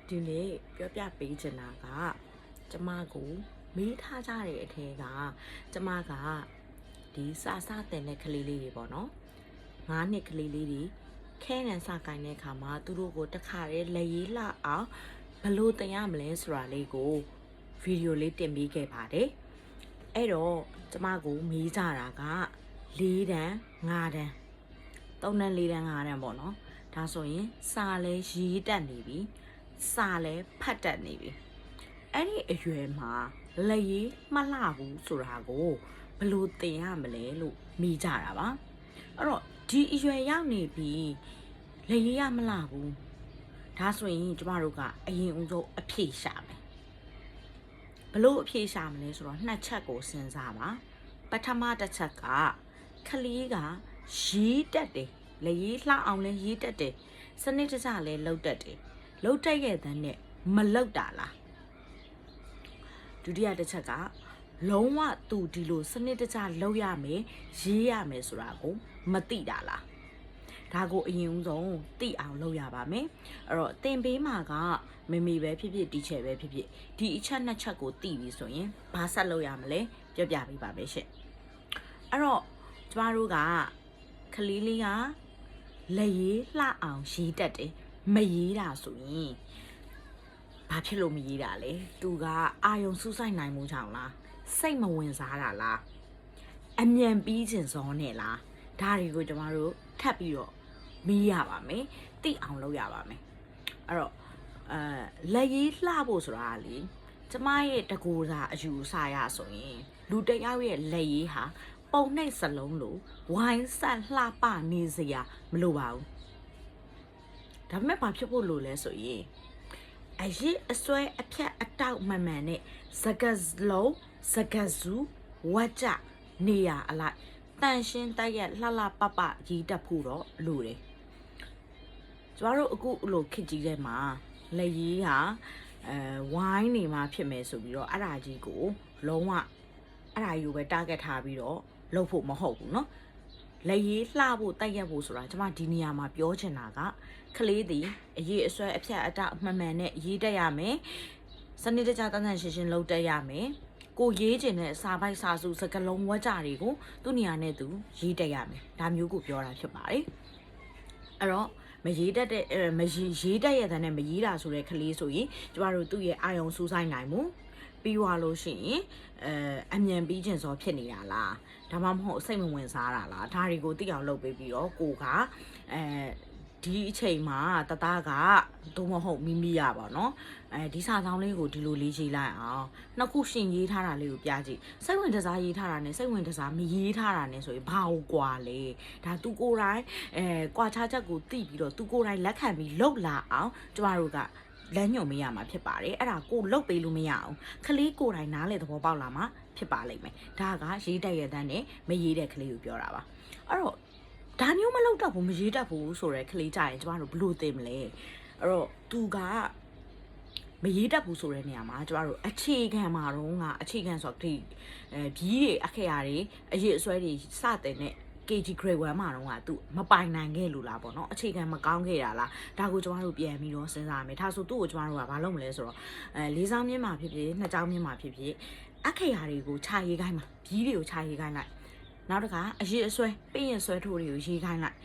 ဒီနေ့ပြောပြပေးချင်တာကကျမကိုမေးထားကြတဲ့အထဲကကျမကဒီစာတင်တဲ့ကလေးလေးတွေပေါ့နော်9နှစ်ကလေးလေးတွေခဲနံစကိုင်းတဲ့အခါမှာသူတို့ကိုတခါတည်းလက်ရေးလှအောင်ဘလို့တင်ရမလဲဆိုတာလေးကိုဗီဒီယိုလေးတင်ပေးခဲ့ပါတယ်အဲ့တော့ကျမကိုမေးကြတာက4တန်း5တန်း3တန်း4တန်း5တန်းပေါ့နော်ဒါဆိုရင်စာလဲရေးတတ်နေပြီစာလဲဖတ်တတ်နေပြီအဲ့ဒီအရွယ်မှာလက်ရေးမလှဘူးဆိုတာကိုဘယ်လိုသင်ရမလဲလို့မိကြတာပါအဲ့တော့ဒီအရွယ်ရောက်နေပြီလက်ရေးရမလှဘူးဒါဆိုရင်ကျမတို့ကအရင်ဦးဆုံးအဖြေရှာမယ်ဘယ်လိုအဖြေရှာမလဲဆိုတော့နှစ်ချက်ကိုစဉ်းစားပါပထမတစ်ချက်ကကလေးကရေးတတ်တယ်လက်ရေးလှအောင်လဲရေးတတ်တယ်စနစ်တကျလဲလှုပ်တတ်တယ်လှုပ်တတ်ရဲ့တဲ့နဲ့မလှုပ်တာလားဒုတိယတစ်ချက်ကလုံးဝသူဒီလိုစနစ်တကျလှုပ်ရမယ်ရေးရမယ်ဆိုတာကိုမသိတာလားဒါကိုအရင်ဦးဆုံးသိအောင်လုပ်ရပါမယ်အဲ့တော့သင်ပေးမှာကမေမေပဲဖြစ်ဖြစ်တီချယ်ပဲဖြစ်ဖြစ်ဒီအချက်နှစ်ချက်ကိုသိပြီဆိုရင်ဘာဆက်လုပ်ရမလဲပြောပြပေးပါမယ်ရှင့်အဲ့တော့ကျမတို့ကကလေးလေးကလက်ရေးလှအောင်ရေးတတ်တယ်မရေးတာဆိုရင်ဘာဖြစ်လို့မရေးတာလဲသူကအာယုံစူးစိုက်နိုင်မှုကြောင့်လားစိတ်မဝင်စားတာလားအမြန်ပြီးခြင်းစောနဲ့လားဒါတွေကိုကျမတို့ထပ်ပြီးတော့မီးရပါမယ်သိအောင်လုပ်ရပါမယ်အဲ့တော့လက်ရေးလှဖို့ဆိုတာလေကျမရဲ့တကူစာအယူဆရဆိုရင်လူတစ်ယောက်ရဲ့လက်ရေးဟာပုံနှိပ်စလုံးလို့ဝိုင်းဆက်လှပနေစရာမလိုပါဘူးဒါပေမဲ့ဘာဖြစ်ဖို့လိုလဲဆိုရင်အရေးအစွဲအဖြတ်အတောက်မှန်မှန်နဲ့စကလုံးစကစုဝတ်ကြနေရအလိုက်တန်ရှင်းတိုက်ရက်လှလှပပရေးတတ်ဖို့တော့လိုတယ်ကျမတို့အခုလိုခစ်ကြီးထဲမှာလက်ရေးဟာဝိုင်းနေမှာဖြစ်မယ်ဆိုပြီးတော့အဲ့ဒါကြီးကိုလုံးဝအဲ့ဒါကြီးကိုပဲ target ထားပြီးတော့လုပ်ဖို့မဟုတ်ဘူးเนาะလက်ရေးလှဖို့တိုက်ရက်ဖို့ဆိုတာကျမဒီနေရာမှာပြောချင်တာကကလေးသည်အရေးအစွဲအဖြတ်အတောက်မှန်မှန်နဲ့ရေးတတ်ရမယ်စနစ်တကျတန်းတန်းရှင်းရှင်းလုပ်တတ်ရမယ်ကိုရေးချင်တဲ့စာပိုက်စာစုစကလုံးဝကြတွေကိုသူ့နေရာနဲ့သူရေးတတ်ရမယ်ဒါမျိုးကိုပြောတာဖြစ်ပါတယ်အဲ့တော့မရေးတတ်တဲ့မရေးတတ်ရတဲ့နဲ့မရေးတာဆိုတဲ့ကလေးဆိုရင်ကျမတို့သူ့ရဲ့အာယုံစူးစိုက်နိုင်မှုပြီးသွားလို့ရှိရင်အမြန်ပြီးခြင်းစောဖြစ်နေတာလားဒါမှမဟုတ်စိတ်မဝင်စားတာလားဒါတွေကိုသိအောင်လုပ်ပေးပြီးတော့ကိုကဒီအချိန်မှာတသားကသို့မဟုတ်မိမိရပါเนาะဒီစာဆောင်လေးကိုဒီလိုလေးရေးလိုက်အောင်နှစ်ခုရှင်ရေးထားတာလေးကိုပြကြည့်စိတ်ဝင်တစားရေးထားတာနဲ့စိတ်ဝင်တစားမရေးထားတာနဲ့ဆိုရင်ဘာကိုကွာလဲဒါသူကိုယ်တိုင်ကွာခြားချက်ကိုသိပြီးတော့သူကိုယ်တိုင်လက်ခံပြီးလှုပ်လာအောင်ကျမတို့ကလမ်းညွှန်မရမှာဖြစ်ပါတယ်အဲ့ဒါကိုလှုပ်ပေးလို့မရအောင်ခလေးကိုယ်တိုင်နားလေသဘောပေါက်လာမှာဖြစ်ပါလိမ့်မယ်ဒါကရေးတတ်ရတဲ့နဲ့မရေးတဲ့ကလေးကိုပြောတာပါအဲ့တော့ဒါမျိုးမလုပ်တော့ဘူးမရေးတတ်ဘူးဆိုရဲကလေးကြရင်ကျမတို့ဘလို့သိမလဲအဲ့တော့သူကမရေးတတ်ဘူးဆိုတဲ့နေရာမှာကျမတို့အခြေခံမှာတော့ကအခြေခံဆိုတော့ဒီဘီးတွေအခရာတွေအရေးအစွဲတွေစတင်တဲ့ KG grade 1မှာတော့ကသူမပိုင်နိုင်ခဲ့လို့လားပေါ့နော်အခြေခံမကောင်းခဲ့တာလားဒါကိုကျမတို့ပြန်ပြီးတော့စဉ်းစားရမယ်ဒါဆိုသူ့ကိုကျမတို့ကဘာလုပ်မလဲဆိုတော့လေးစောင်းမြင့်မှာဖြစ်ဖြစ်နှစ်ချောင်းမြင့်မှာဖြစ်ဖြစ်အခရာတွေကိုခြာရေးခိုင်းမှာဘီးတွေကိုခြာရေးခိုင်းလိုက်နောက်တစ်ခါအရေးအစွဲပြည့်ရင်ဆွဲထိုးတွေကိုရေးခိုင်းလိုက်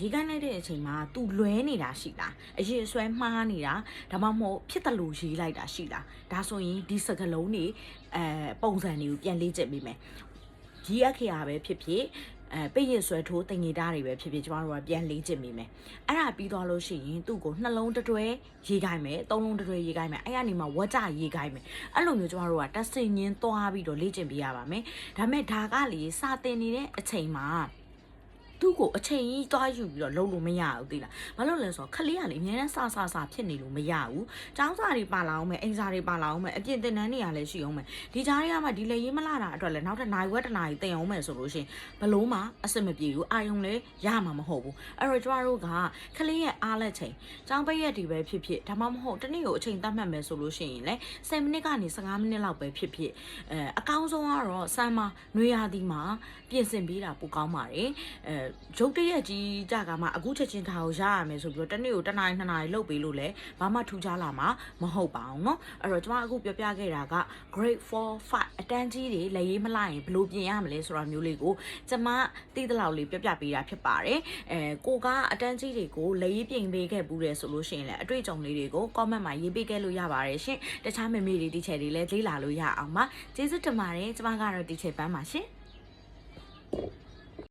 ရေးခိုင်းလိုက်တဲ့အချိန်မှာ तू လွဲနေတာရှိလားအရေးအစွဲမှားနေတာဒါမှမဟုတ်ဖြစ်တယ်လို့ရေးလိုက်တာရှိလားဒါဆိုရင်ဒီစကလုံးတွေပုံစံတွေကိုပြန်လေ့ကျင့်ပေးမယ်ရေးအခရာပဲဖြစ်ဖြစ်ပြည့်ရင်ဆွဲထိုးတင်ငေတာတွေပဲဖြစ်ဖြစ်ကျမတို့ကပြန်လေ့ကျင့်ပေးမယ်အဲ့ဒါပြီးသွားလို့ရှိရင်သူ့ကိုနှလုံးတွဲရေးခိုင်းမယ်သုံးလုံးတွဲရေးခိုင်းမယ်အဲ့ကနေမှဝတ်ကြရေးခိုင်းမယ်အဲ့လိုမျိုးကျမတို့ကတက်စင်ရင်းသွားပြီးတော့လေ့ကျင့်ပေးရပါမယ်ဒါပေမဲ့ဒါကလေစာတင်နေတဲ့အချိန်မှာသူ့ကိုအချိန်ကြီးတွားယူပြီးတော့လုံးလို့မရဘူးသိလားဘာလို့လဲဆိုတော့ခလေးကလေအများနဲ့စာဖြစ်နေလို့မရဘူးចောင်းစာတွေပါလာအောင်မယ်အိမ်စာတွေပါလာအောင်မယ်အပြင်တင်တန်းနေရလဲရှိအောင်မယ်ဒီကြားတွေကမှဒီလေရေးမလာတာအတွက်လဲနောက်ထပ်နိုင်ဝက်တနားကြီးတင်အောင်မယ်ဆိုလို့ရှင်ဘလို့မှအဆင်မပြေဘူးအာယုံလဲရမှာမဟုတ်ဘူးအဲ့တော့ကျမတို့ကခလေးရဲ့အားလက်ချိန်ចောင်းပိတ်ရက်ဒီပဲဖြစ်ဖြစ်ဒါမှမဟုတ်တနေ့ကိုအချိန်သတ်မှတ်မယ်ဆိုလို့ရှိရင်လဲ10မိနစ်ကနေ15မိနစ်လောက်ပဲဖြစ်ဖြစ်အကောင်းဆုံးကတော့စမ်းမနွေရာသီမှာပြင်ဆင်ပေးတာပိုကောင်းပါတယ် ရုပ်တရက်ကြီးကြကမှအခုချက်ချင်းထားကိုရရမယ်ဆိုပြီးတော့တစ်နေ့ကိုတစ်နာရီနှစ်နာရီလုပ်ပေးလို့လဲဘာမှထူးခြားလာမှာမဟုတ်ပါဘူးเนาะအဲ့တော့ကျွန်မအခုပြောပြခဲ့တာက grade 4 5အတန်းကြီးတွေလက်ရေးမလိုက်ရင်ဘယ်လိုပြင်ရမလဲဆိုတာမျိုးလေးကိုကျွန်မသိသလောက်လေးပြောပြပေးတာဖြစ်ပါတယ်ကိုကအတန်းကြီးတွေကိုလက်ရေးပြင်ပေးခဲ့ဘူးတယ်ဆိုလို့ရှိရင်လည်းအတွေ့အကြုံလေးတွေကို comment မှာရေးပေးခဲ့လို့ရပါတယ်ရှင်တခြားမေမေတွေတီချယ်တွေလည်းလေ့လာလို့ရအောင်ပါကျေးဇူးတင်ပါတယ်ကျွန်မကတော့တီချယ်ပန်းပါရှင်